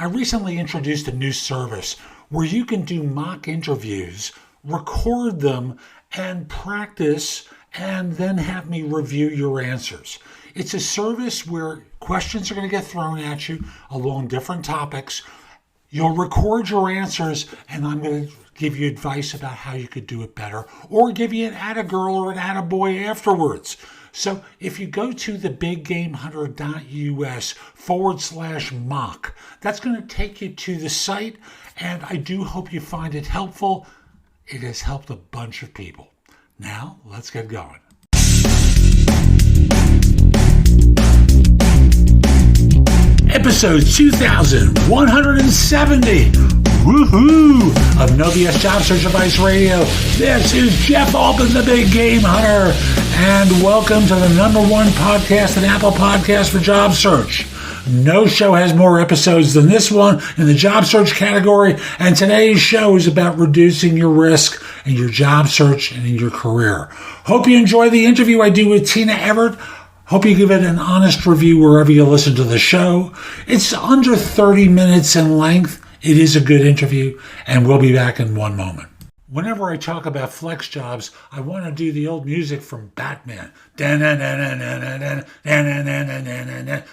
I recently introduced a new service where you can do mock interviews, record them, and practice, and then have me review your answers. It's a service where questions are going to get thrown at you along different topics. You'll record your answers, and I'm going to give you advice about how you could do it better, or give you an atta-girl or an atta-boy afterwards. So if you go to thebiggamehunter.us/mock, that's going to take you to the site, and I do hope you find it helpful. It has helped a bunch of people. Now, let's get going. Episode 2170. Woohoo! Of No BS Job Search Advice Radio. This is Jeff Altman, the Big Game Hunter, and welcome to the #1 podcast and Apple Podcast for job search. No show has more episodes than this one in the job search category, and today's show is about reducing your risk in your job search and in your career. Hope you enjoy the interview I do with Tina Everett. Hope you give it an honest review wherever you listen to the show. It's under 30 minutes in length. It is a good interview, and we'll be back in one moment. Whenever I talk about flex jobs, I want to do the old music from Batman.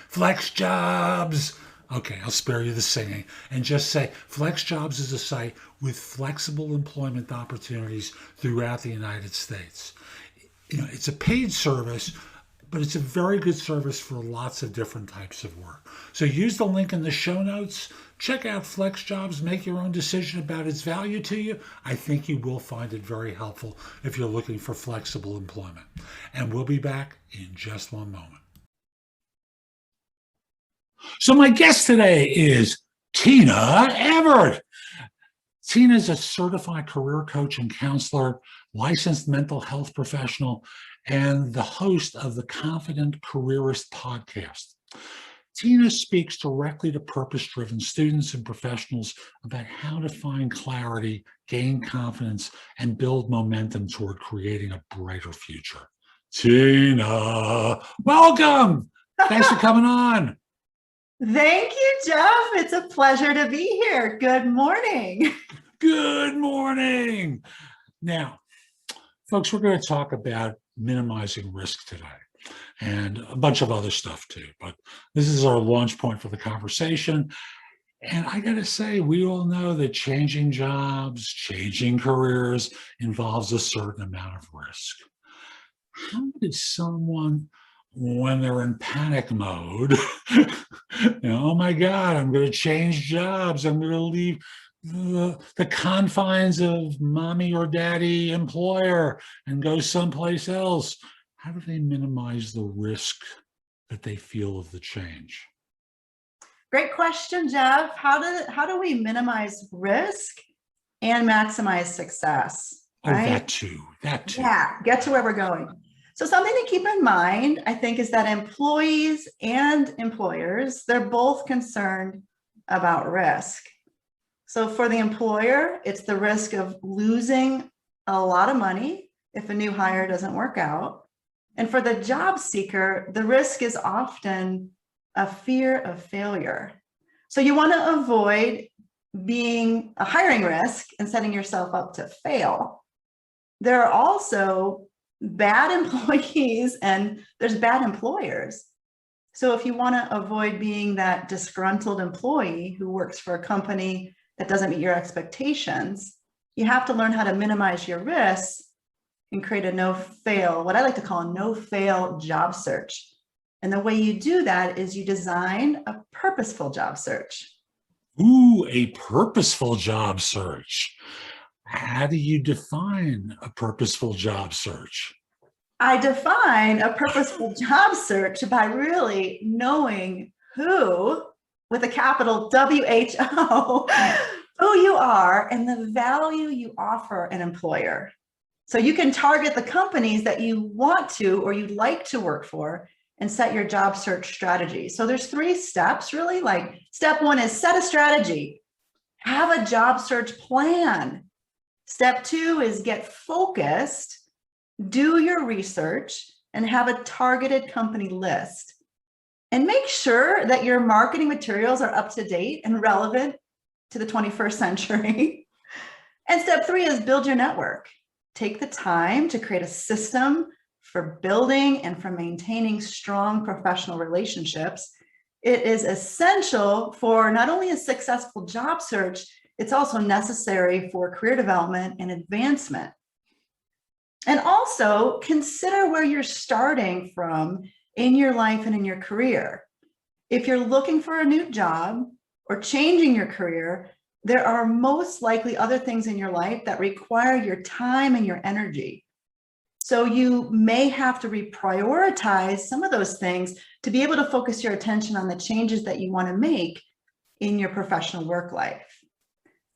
Flex jobs. Okay, I'll spare you the singing and just say Flex Jobs is a site with flexible employment opportunities throughout the United States. You know, it's a paid service, but it's a very good service for lots of different types of work. So use the link in the show notes. Check out Flex Jobs. Make your own decision about its value to you. I think you will find it very helpful if you're looking for flexible employment. And we'll be back in just one moment. So my guest today is Tina Everett. Tina is a certified career coach and counselor, licensed mental health professional, and the host of the Confident Careerist podcast. Tina speaks directly to purpose-driven students and professionals about how to find clarity, gain confidence, and build momentum toward creating a brighter future. Tina, welcome. Thanks for coming on. Thank you, Jeff. It's a pleasure to be here. Good morning. Good morning. Now, folks, we're going to talk about minimizing risk today and a bunch of other stuff too, but this is our launch point for the conversation. And I got to say, we all know that changing jobs, changing careers involves a certain amount of risk. How does someone, when they're in panic mode, oh my God, I'm going to change jobs, I'm going to leave the confines of mommy or daddy employer and go someplace else, how do they minimize the risk that they feel of the change? Great question, Jeff. How do we minimize risk and maximize success? Right? Oh, that too. Yeah, get to where we're going. So something to keep in mind, I think, is that employees and employers, they're both concerned about risk. So for the employer, it's the risk of losing a lot of money if a new hire doesn't work out. And for the job seeker, the risk is often a fear of failure. So you want to avoid being a hiring risk and setting yourself up to fail. There are also bad employees and there's bad employers. So if you want to avoid being that disgruntled employee who works for a company that doesn't meet your expectations, you have to learn how to minimize your risks and create a no-fail, what I like to call a no-fail job search. And the way you do that is you design a purposeful job search. Ooh, a purposeful job search. How do you define a purposeful job search? I define a purposeful job search by really knowing who, with a capital WHO, who you are and the value you offer an employer. So you can target the companies that you want to or you'd like to work for and set your job search strategy. So there's 3 steps really. Like step 1 is set a strategy, have a job search plan. Step 2 is get focused, do your research, and have a targeted company list. And make sure that your marketing materials are up to date and relevant to the 21st century. And step 3 is build your network. Take the time to create a system for building and for maintaining strong professional relationships. It is essential for not only a successful job search, it's also necessary for career development and advancement. And also consider where you're starting from in your life and in your career. If you're looking for a new job or changing your career, there are most likely other things in your life that require your time and your energy. So you may have to reprioritize some of those things to be able to focus your attention on the changes that you want to make in your professional work life.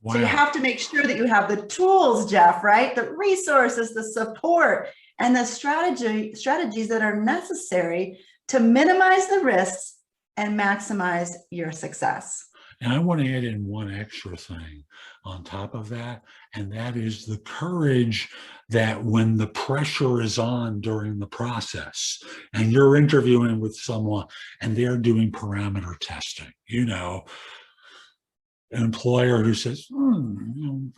Wow. So you have to make sure that you have the tools, Jeff, right? The resources, the support, and the strategies that are necessary to minimize the risks and maximize your success. And I want to add in one extra thing on top of that, and that is the courage that when the pressure is on during the process and you're interviewing with someone and they're doing parameter testing, you know, an employer who says, you're going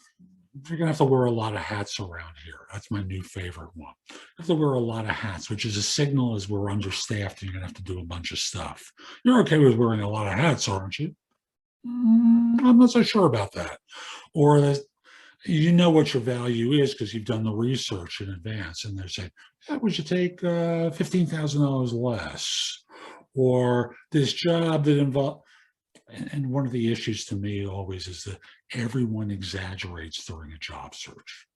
to have to wear a lot of hats around here. That's my new favorite one. You have to wear a lot of hats, which is a signal as we're understaffed and you're going to have to do a bunch of stuff. You're okay with wearing a lot of hats, aren't you? I'm not so sure about that. Or that you know what your value is because you've done the research in advance, and they're saying, would you take $15,000 less? Or this job that involves, and one of the issues to me always is that everyone exaggerates during a job search.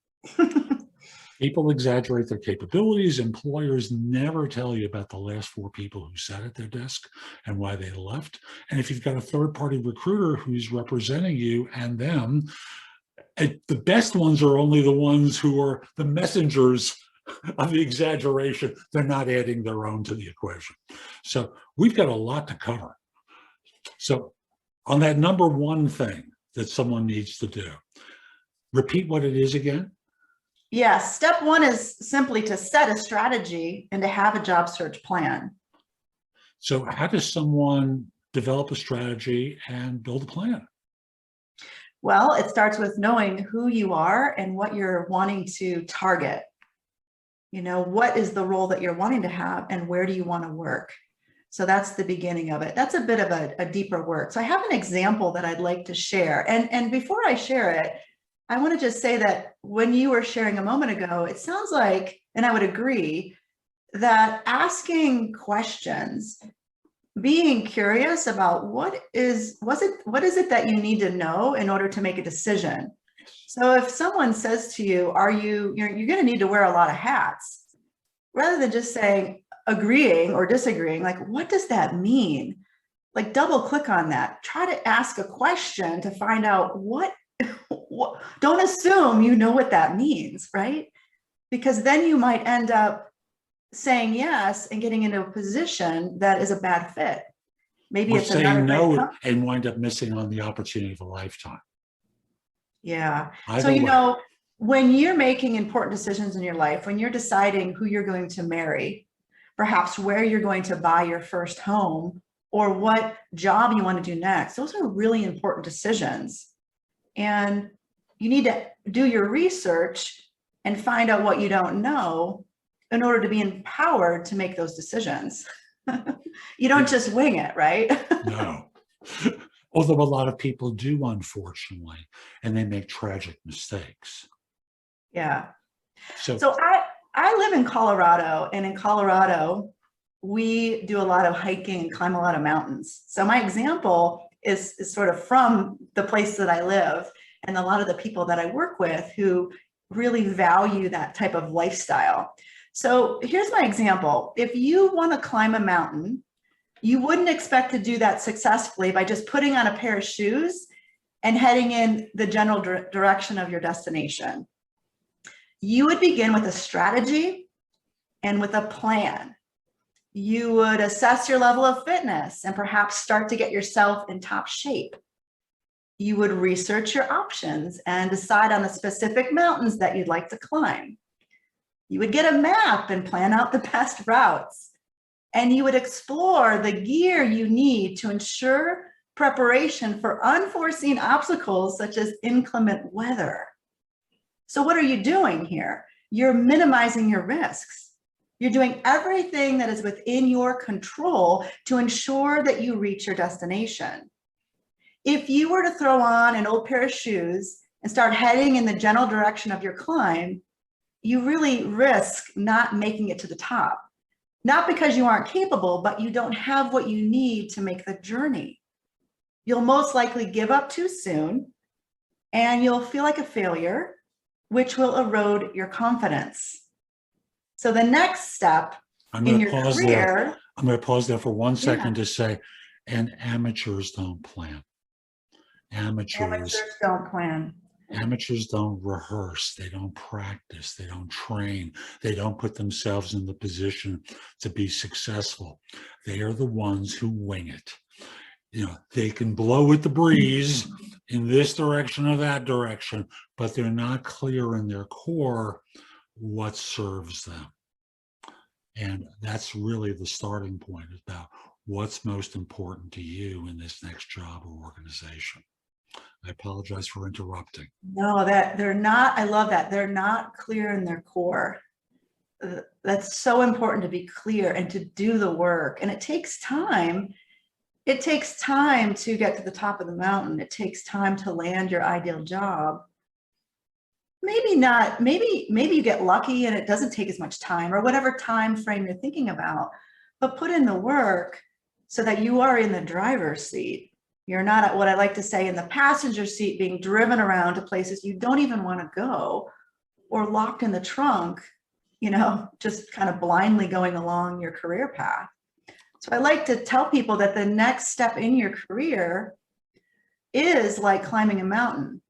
People exaggerate their capabilities. Employers never tell you about the last 4 people who sat at their desk and why they left. And if you've got a third-party recruiter who's representing you and them, the best ones are only the ones who are the messengers of the exaggeration. They're not adding their own to the equation. So we've got a lot to cover. So on that number 1 thing that someone needs to do, repeat what it is again. Yes, step 1 is simply to set a strategy and to have a job search plan. So how does someone develop a strategy and build a plan? Well, it starts with knowing who you are and what you're wanting to target. You know, what is the role that you're wanting to have and where do you want to work? So that's the beginning of it. That's a bit of a deeper work. So I have an example that I'd like to share. And before I share it, I want to just say that when you were sharing a moment ago, it sounds like, and I would agree, that asking questions, being curious about what is it that you need to know in order to make a decision. So if someone says to you, you're going to need to wear a lot of hats, rather than just saying agreeing or disagreeing, like, what does that mean? Like, double click on that. Try to ask a question to find out what don't assume you know what that means, right? Because then you might end up saying yes and getting into a position that is a bad fit. Maybe Or it's saying no and wind up missing on the opportunity of a lifetime. Yeah. Either so, you way. know, when you're making important decisions in your life, when you're deciding who you're going to marry, perhaps where you're going to buy your first home, or what job you want to do next, those are really important decisions. And you need to do your research and find out what you don't know in order to be empowered to make those decisions. You don't just wing it, right? No. Although a lot of people do, unfortunately, and they make tragic mistakes. Yeah. So I live in Colorado, and in Colorado, we do a lot of hiking and climb a lot of mountains. So my example is sort of from the place that I live and a lot of the people that I work with who really value that type of lifestyle. So here's my example. If you want to climb a mountain, you wouldn't expect to do that successfully by just putting on a pair of shoes and heading in the general direction of your destination. You would begin with a strategy and with a plan. You would assess your level of fitness and perhaps start to get yourself in top shape. You would research your options and decide on the specific mountains that you'd like to climb. You would get a map and plan out the best routes. and you would explore the gear you need to ensure preparation for unforeseen obstacles such as inclement weather. So what are you doing here? You're minimizing your risks. You're doing everything that is within your control to ensure that you reach your destination. If you were to throw on an old pair of shoes and start heading in the general direction of your climb, you really risk not making it to the top. Not because you aren't capable, but you don't have what you need to make the journey. You'll most likely give up too soon, and you'll feel like a failure, which will erode your confidence. So the next step in your career. I'm going to pause there for 1 second to say, and amateurs don't plan. Amateurs don't plan. Amateurs don't rehearse, they don't practice, they don't train, they don't put themselves in the position to be successful. They are the ones who wing it. You know, they can blow with the breeze in this direction or that direction, but they're not clear in their core what serves them. And that's really the starting point about what's most important to you in this next job or organization. I apologize for interrupting. No, that they're not, I love that. They're not clear in their core. That's so important to be clear and to do the work. And it takes time. It takes time to get to the top of the mountain. It takes time to land your ideal job. Maybe not, maybe you get lucky and it doesn't take as much time, or whatever time frame you're thinking about, but put in the work so that you are in the driver's seat. You're not at, what I like to say, in the passenger seat being driven around to places you don't even want to go, or locked in the trunk, you know, just kind of blindly going along your career path. So I like to tell people that the next step in your career is like climbing a mountain.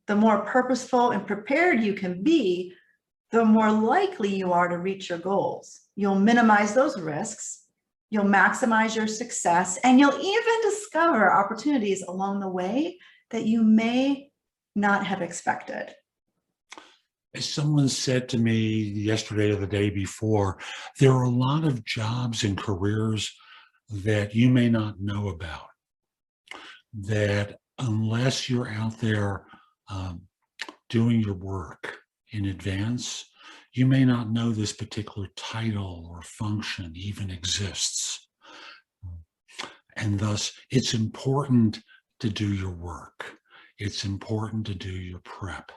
The more purposeful and prepared you can be, the more likely you are to reach your goals. You'll minimize those risks, you'll maximize your success, and you'll even discover opportunities along the way that you may not have expected. As someone said to me yesterday or the day before, there are a lot of jobs and careers that you may not know about, that unless you're out there doing your work in advance, you may not know this particular title or function even exists. And thus, it's important to do your work. It's important to do your prep.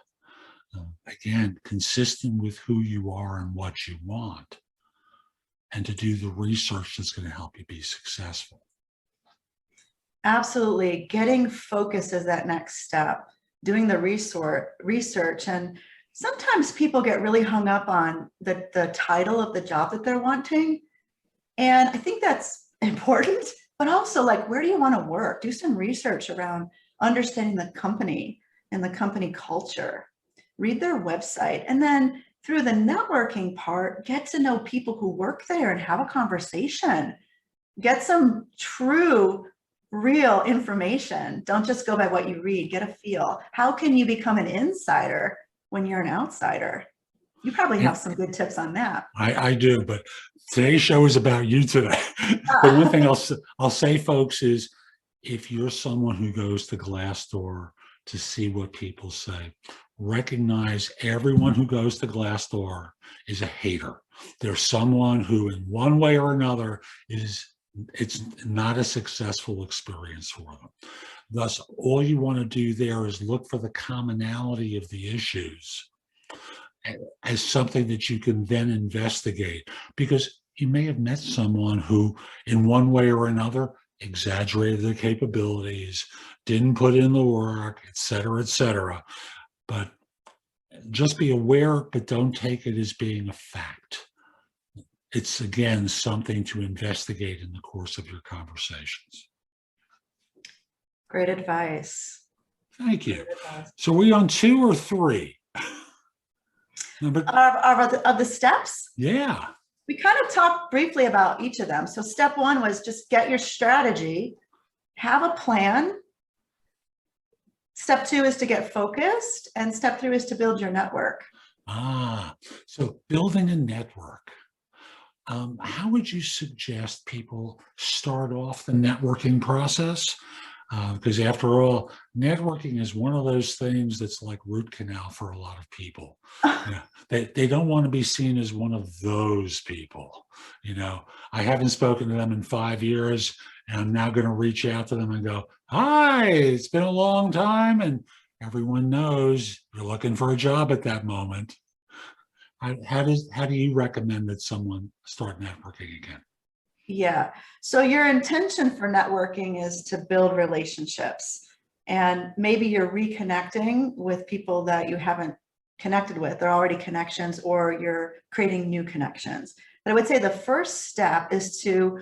Again, consistent with who you are and what you want, and to do the research that's going to help you be successful. Absolutely. Getting focused is that next step. Doing the research. And sometimes people get really hung up on the title of the job that they're wanting. And I think that's important, but also, like, where do you want to work? Do some research around understanding the company and the company culture. Read their website. And then through the networking part, get to know people who work there and have a conversation. Get some true, real information. Don't just go by what you read. Get a feel. How can you become an insider when you're an outsider? You probably have some good tips on that. I do, but today's show is about you today. But one thing I'll say, folks, is if you're someone who goes to Glassdoor to see what people say, recognize everyone who goes to Glassdoor is a hater. There's someone who, in one way or another, it's not a successful experience for them. Thus, all you want to do there is look for the commonality of the issues as something that you can then investigate, because you may have met someone who, in one way or another, exaggerated their capabilities, didn't put in the work, et cetera, but just be aware, but don't take it as being a fact. It's, again, something to investigate in the course of your conversations. Great advice. Thank you. So we on 2 or 3? Of the steps? Yeah. We kind of talked briefly about each of them. So step 1 was just get your strategy, have a plan. Step 2 is to get focused, and step 3 is to build your network. So building a network. how would you suggest people start off the networking process? Because after all, networking is one of those things that's like root canal for a lot of people. Yeah, they don't want to be seen as one of those people. I haven't spoken to them in 5 years, and I'm now going to reach out to them and go, "Hi, it's been a long time," and everyone knows you're looking for a job at that moment. How do you recommend that someone start networking again? Yeah. So your intention for networking is to build relationships. And maybe you're reconnecting with people that you haven't connected with. They're already connections, or you're creating new connections. But I would say the first step is to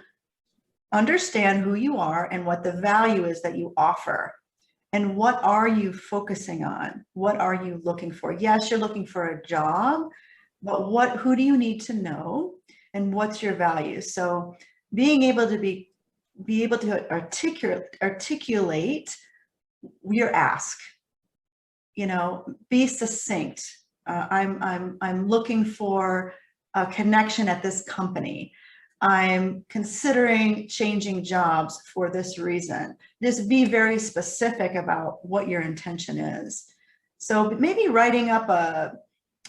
understand who you are and what the value is that you offer. And what are you focusing on? What are you looking for? Yes, you're looking for a job, but who do you need to know? And what's your value? So being able to be able to articulate your ask, be succinct. I'm looking for a connection at this company. I'm considering changing jobs for this reason. Just be very specific about what your intention is. So maybe writing up a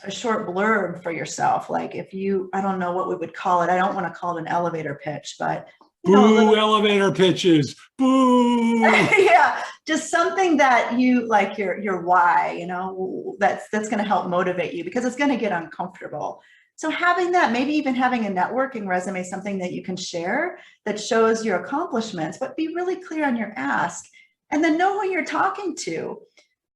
short blurb for yourself. Like I don't know what we would call it. I don't want to call it an elevator pitch, but Boo, elevator pitches. Boo. Yeah, just something that you like, your why, that's going to help motivate you, because it's going to get uncomfortable. So having that, maybe even having a networking resume, something that you can share that shows your accomplishments, but be really clear on your ask, and then know who you're talking to.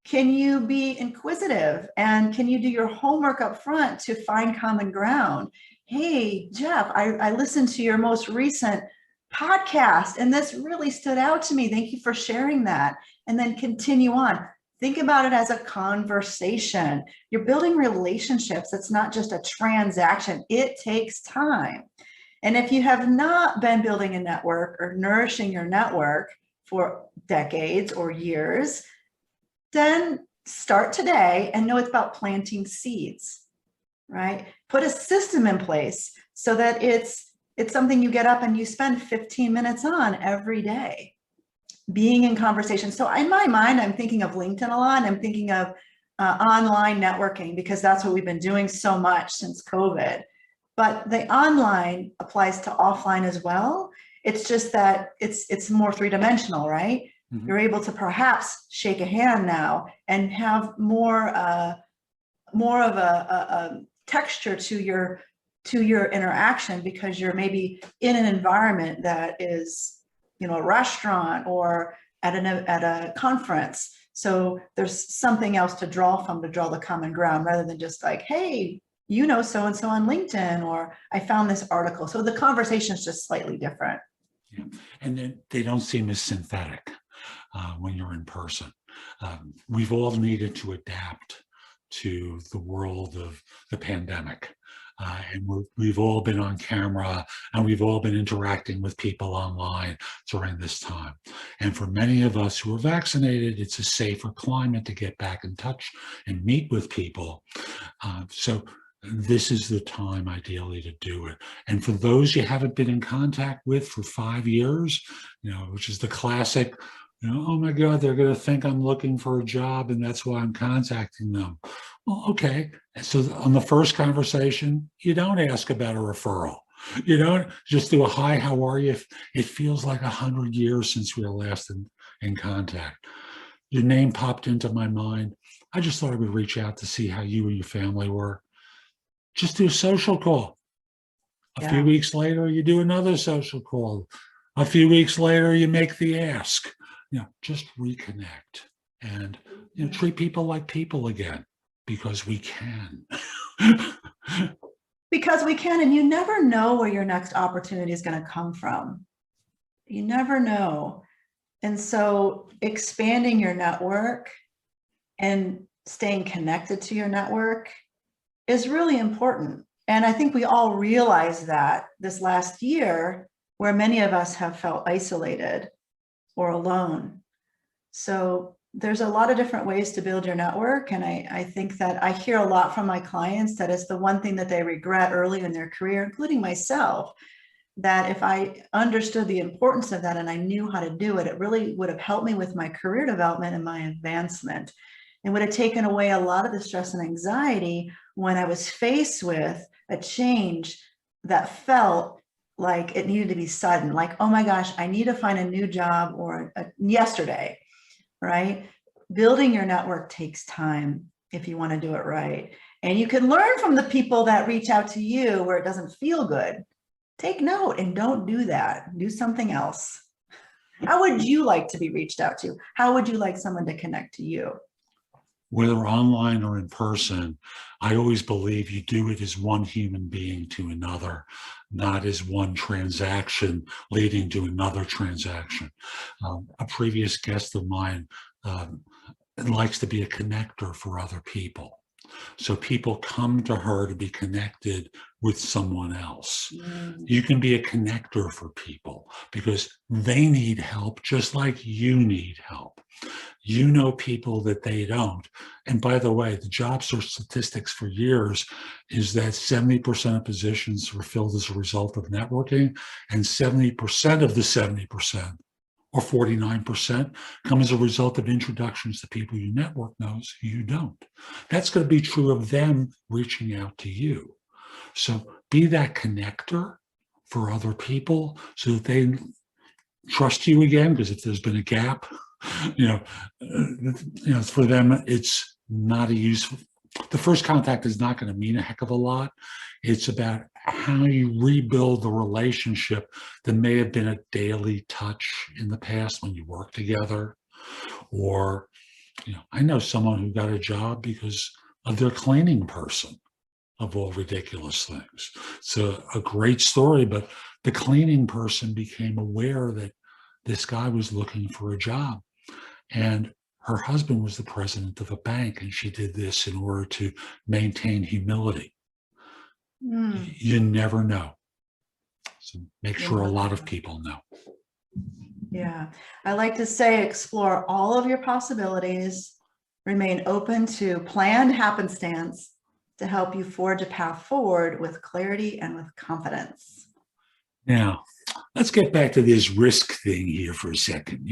Can you be inquisitive, and can you do your homework up front to find common ground? Hey, Jeff, I listened to your most recent podcast and this really stood out to me. Thank you for sharing that. And then continue on. Think about it as a conversation. You're building relationships. It's not just a transaction. It takes time. And if you have not been building a network or nourishing your network for decades or years, then start today and know it's about planting seeds, right? Put a system in place so that it's something you get up and you spend 15 minutes on every day. Being in conversation. So in my mind, I'm thinking of LinkedIn a lot. I'm thinking of online networking, because that's what we've been doing so much since COVID. But the online applies to offline as well. It's just that it's more three-dimensional, right? Mm-hmm. You're able to perhaps shake a hand now and have more of a texture to your interaction, because you're maybe in an environment that is, a restaurant or at a conference. So there's something else to draw from, to draw the common ground, rather than just like, hey, so-and-so on LinkedIn, or I found this article. So the conversation is just slightly different. Yeah. And then they don't seem as synthetic when you're in person. We've all needed to adapt to the world of the pandemic. And we've all been on camera, and we've all been interacting with people online during this time. And for many of us who are vaccinated, it's a safer climate to get back in touch and meet with people. So this is the time ideally to do it. And for those you haven't been in contact with for 5 years, which is the classic, oh my God, they're going to think I'm looking for a job and that's why I'm contacting them. Well, okay. So on the first conversation, you don't ask about a referral. You don't just do a hi, how are you? It feels like 100 years since we were last in contact. Your name popped into my mind. I just thought I would reach out to see how you and your family were. Just do a social call. A few weeks later, you do another social call. A few weeks later, you make the ask. Just reconnect and treat people like people again, because we can. Because we can, and you never know where your next opportunity is going to come from. You never know. And so expanding your network and staying connected to your network is really important. And I think we all realize that this last year, where many of us have felt isolated or alone. So there's a lot of different ways to build your network. And I think that I hear a lot from my clients that it's the one thing that they regret early in their career, including myself, that if I understood the importance of that and I knew how to do it, it really would have helped me with my career development and my advancement. It would have taken away a lot of the stress and anxiety when I was faced with a change that felt like it needed to be sudden, like, oh my gosh, I need to find a new job or yesterday, right? Building your network takes time if you want to do it right. And you can learn from the people that reach out to you where it doesn't feel good. Take note and don't do that. Do something else. How would you like to be reached out to? How would you like someone to connect to you? Whether online or in person, I always believe you do it as one human being to another, not as one transaction leading to another transaction. A previous guest of mine likes to be a connector for other people. So people come to her to be connected with someone else. You can be a connector for people because they need help just like you need help. You know people that they don't. And by the way, the job search statistics for years is that 70% of positions were filled as a result of networking, and 70% of the 70%, or 49%, come as a result of introductions to people you network knows you don't. That's going to be true of them reaching out to you. So be that connector for other people so that they trust you again, because if there's been a gap, for them, it's not a useful. The first contact is not going to mean a heck of a lot. It's about how you rebuild the relationship that may have been a daily touch in the past when you worked together. Or, I know someone who got a job because of their cleaning person, of all ridiculous things. It's a great story, but the cleaning person became aware that this guy was looking for a job. And her husband was the president of a bank, and she did this in order to maintain humility. You never know. So make sure a lot of people know. Yeah. I like to say, explore all of your possibilities, remain open to planned happenstance to help you forge a path forward with clarity and with confidence. Now, let's get back to this risk thing here for a second.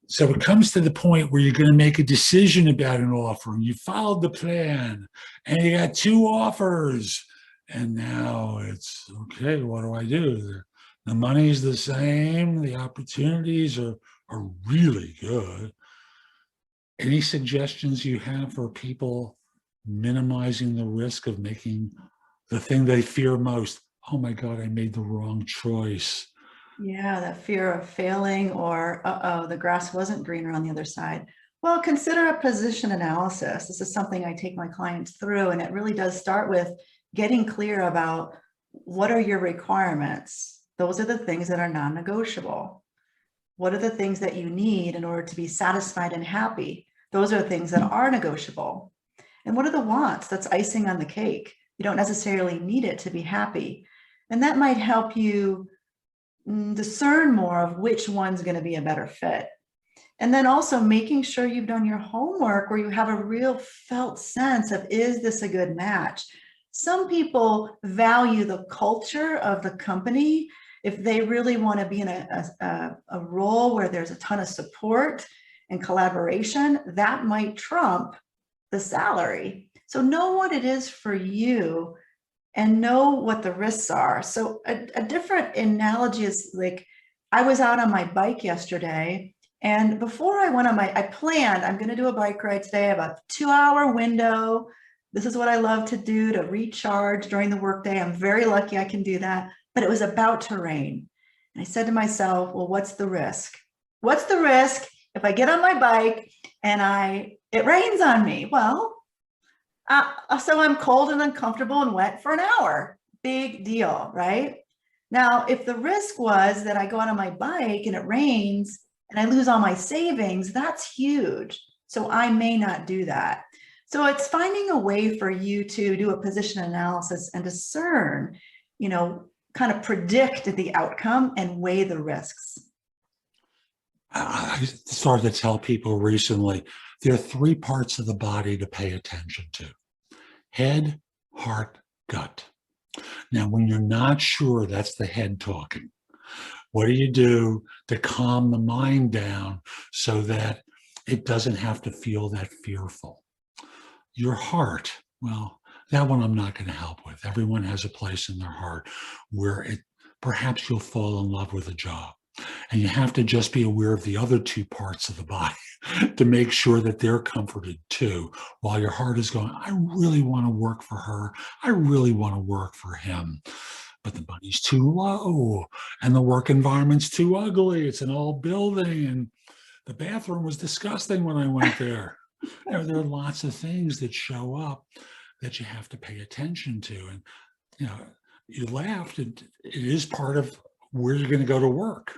So it comes to the point where you're going to make a decision about an offer, and you followed the plan, and you got 2 offers, and now it's, okay, what do I do? The money's the same, the opportunities are really good. Any suggestions you have for people minimizing the risk of making the thing they fear most? Oh my God, I made the wrong choice. Yeah, that fear of failing, or the grass wasn't greener on the other side. Well, consider a position analysis. This is something I take my clients through, and it really does start with getting clear about what are your requirements. Those are the things that are non-negotiable. What are the things that you need in order to be satisfied and happy? Those are things that are negotiable. And what are the wants? That's icing on the cake. You don't necessarily need it to be happy. And that might help you discern more of which one's going to be a better fit. And then also making sure you've done your homework, where you have a real felt sense of, is this a good match? Some people value the culture of the company. If they really want to be in a role where there's a ton of support and collaboration, that might trump the salary. So know what it is for you and know what the risks are. So a different analogy is like, I was out on my bike yesterday, and before I went on I planned, I'm going to do a bike ride today. I have a 2-hour window. This is what I love to do to recharge during the workday. I'm very lucky I can do that, but it was about to rain. And I said to myself, well, what's the risk? What's the risk if I get on my bike and it rains on me? Well, so I'm cold and uncomfortable and wet for an hour. Big deal, right? Now, if the risk was that I go out on my bike and it rains and I lose all my savings, that's huge. So I may not do that. So it's finding a way for you to do a position analysis and discern, kind of predict the outcome and weigh the risks. I started to tell people recently, there are three parts of the body to pay attention to: head, heart, gut. Now, when you're not sure that's the head talking, what do you do to calm the mind down so that it doesn't have to feel that fearful? Your heart, well, that one I'm not going to help with. Everyone has a place in their heart where perhaps you'll fall in love with a job. And you have to just be aware of the other two parts of the body to make sure that they're comforted too, while your heart is going, I really want to work for her. I really want to work for him. But the money's too low and the work environment's too ugly. It's an old building and the bathroom was disgusting when I went there. There are lots of things that show up that you have to pay attention to. And, you laughed, and it is part of where you're going to go to work.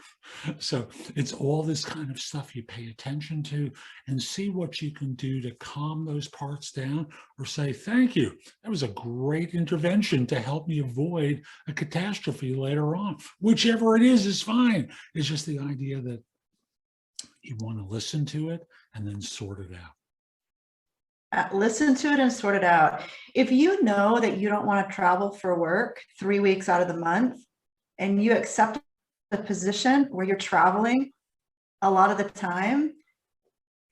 So it's all this kind of stuff you pay attention to and see what you can do to calm those parts down, or say, thank you. That was a great intervention to help me avoid a catastrophe later on. Whichever it is fine. It's just the idea that you want to listen to it and then sort it out. Listen to it and sort it out. If you know that you don't want to travel for work 3 weeks out of the month, and you accept a position where you're traveling a lot of the time,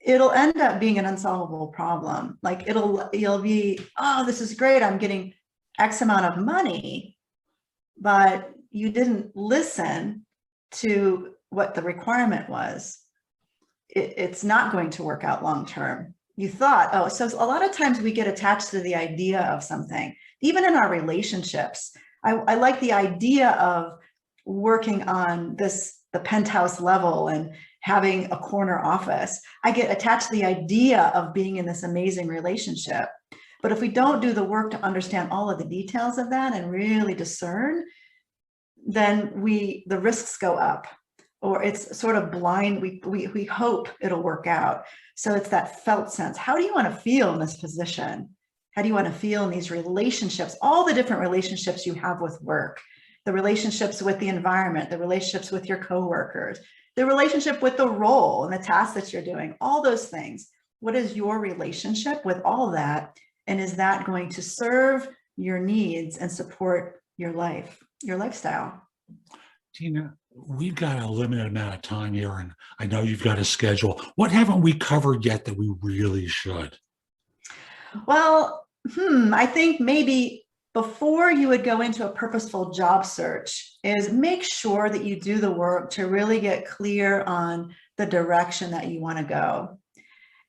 it'll end up being an unsolvable problem. Like you'll be, oh, this is great, I'm getting X amount of money, but you didn't listen to what the requirement was. It's not going to work out long term. You thought, oh, so a lot of times we get attached to the idea of something, even in our relationships. I like the idea of working on the penthouse level and having a corner office. I get attached to the idea of being in this amazing relationship. But if we don't do the work to understand all of the details of that and really discern, then the risks go up, or it's sort of blind. We hope it'll work out. So it's that felt sense. How do you want to feel in this position? How do you want to feel in these relationships, all the different relationships you have with work, the relationships with the environment, the relationships with your coworkers, the relationship with the role and the tasks that you're doing, all those things. What is your relationship with all that? And is that going to serve your needs and support your life, your lifestyle? Tina, we've got a limited amount of time here, and I know you've got a schedule. What haven't we covered yet that we really should? Well, I think maybe before you would go into a purposeful job search is make sure that you do the work to really get clear on the direction that you want to go.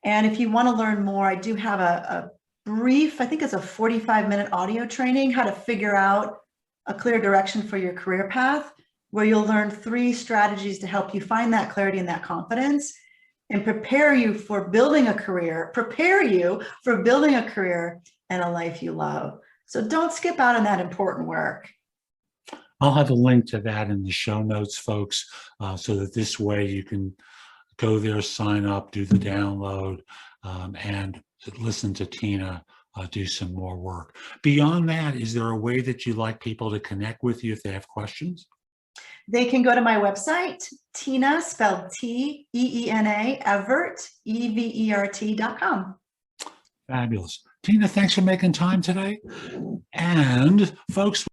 And if you want to learn more, I do have a brief, I think it's a 45-minute audio training, how to figure out a clear direction for your career path, where you'll learn 3 strategies to help you find that clarity and that confidence and prepare you for building a career, and a life you love. So don't skip out on that important work. I'll have a link to that in the show notes, folks, so that this way you can go there, sign up, do the download, and listen to Tina do some more work. Beyond that, is there a way that you'd like people to connect with you if they have questions? They can go to my website, Tina, spelled T-E-E-N-A, Evert, EVERT.com. Fabulous. Tina, thanks for making time today. And folks,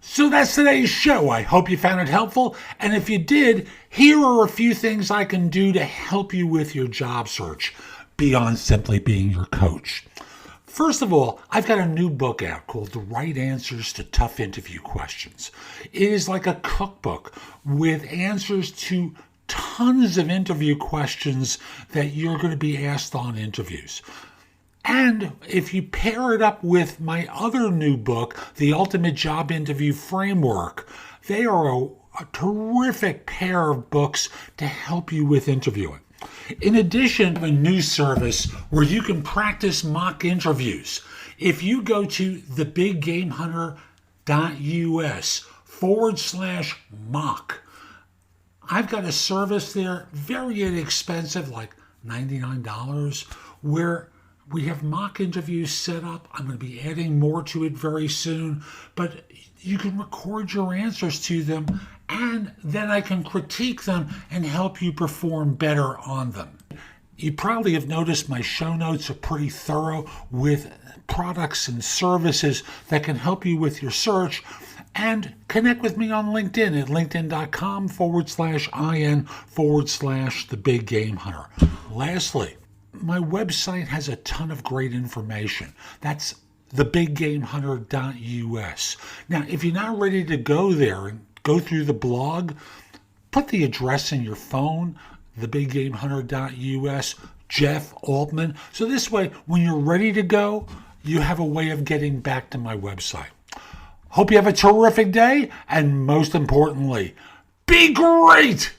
so that's today's show. I hope you found it helpful. And if you did, here are a few things I can do to help you with your job search beyond simply being your coach. First of all, I've got a new book out called The Right Answers to Tough Interview Questions. It is like a cookbook with answers to tons of interview questions that you're going to be asked on interviews. And if you pair it up with my other new book, The Ultimate Job Interview Framework, they are a terrific pair of books to help you with interviewing. In addition, I have a new service where you can practice mock interviews. If you go to thebiggameHunter.us/mock, I've got a service there, very inexpensive, like $99, where We have mock interviews set up. I'm going to be adding more to it very soon, but you can record your answers to them, and then I can critique them and help you perform better on them. You probably have noticed my show notes are pretty thorough with products and services that can help you with your search. And connect with me on LinkedIn at linkedin.com/IN/The Big Game Hunter. Lastly, my website has a ton of great information. That's thebiggamehunter.us. Now, if you're not ready to go there and go through the blog, put the address in your phone, thebiggamehunter.us, Jeff Altman. So this way, when you're ready to go, you have a way of getting back to my website. Hope you have a terrific day, and most importantly, be great!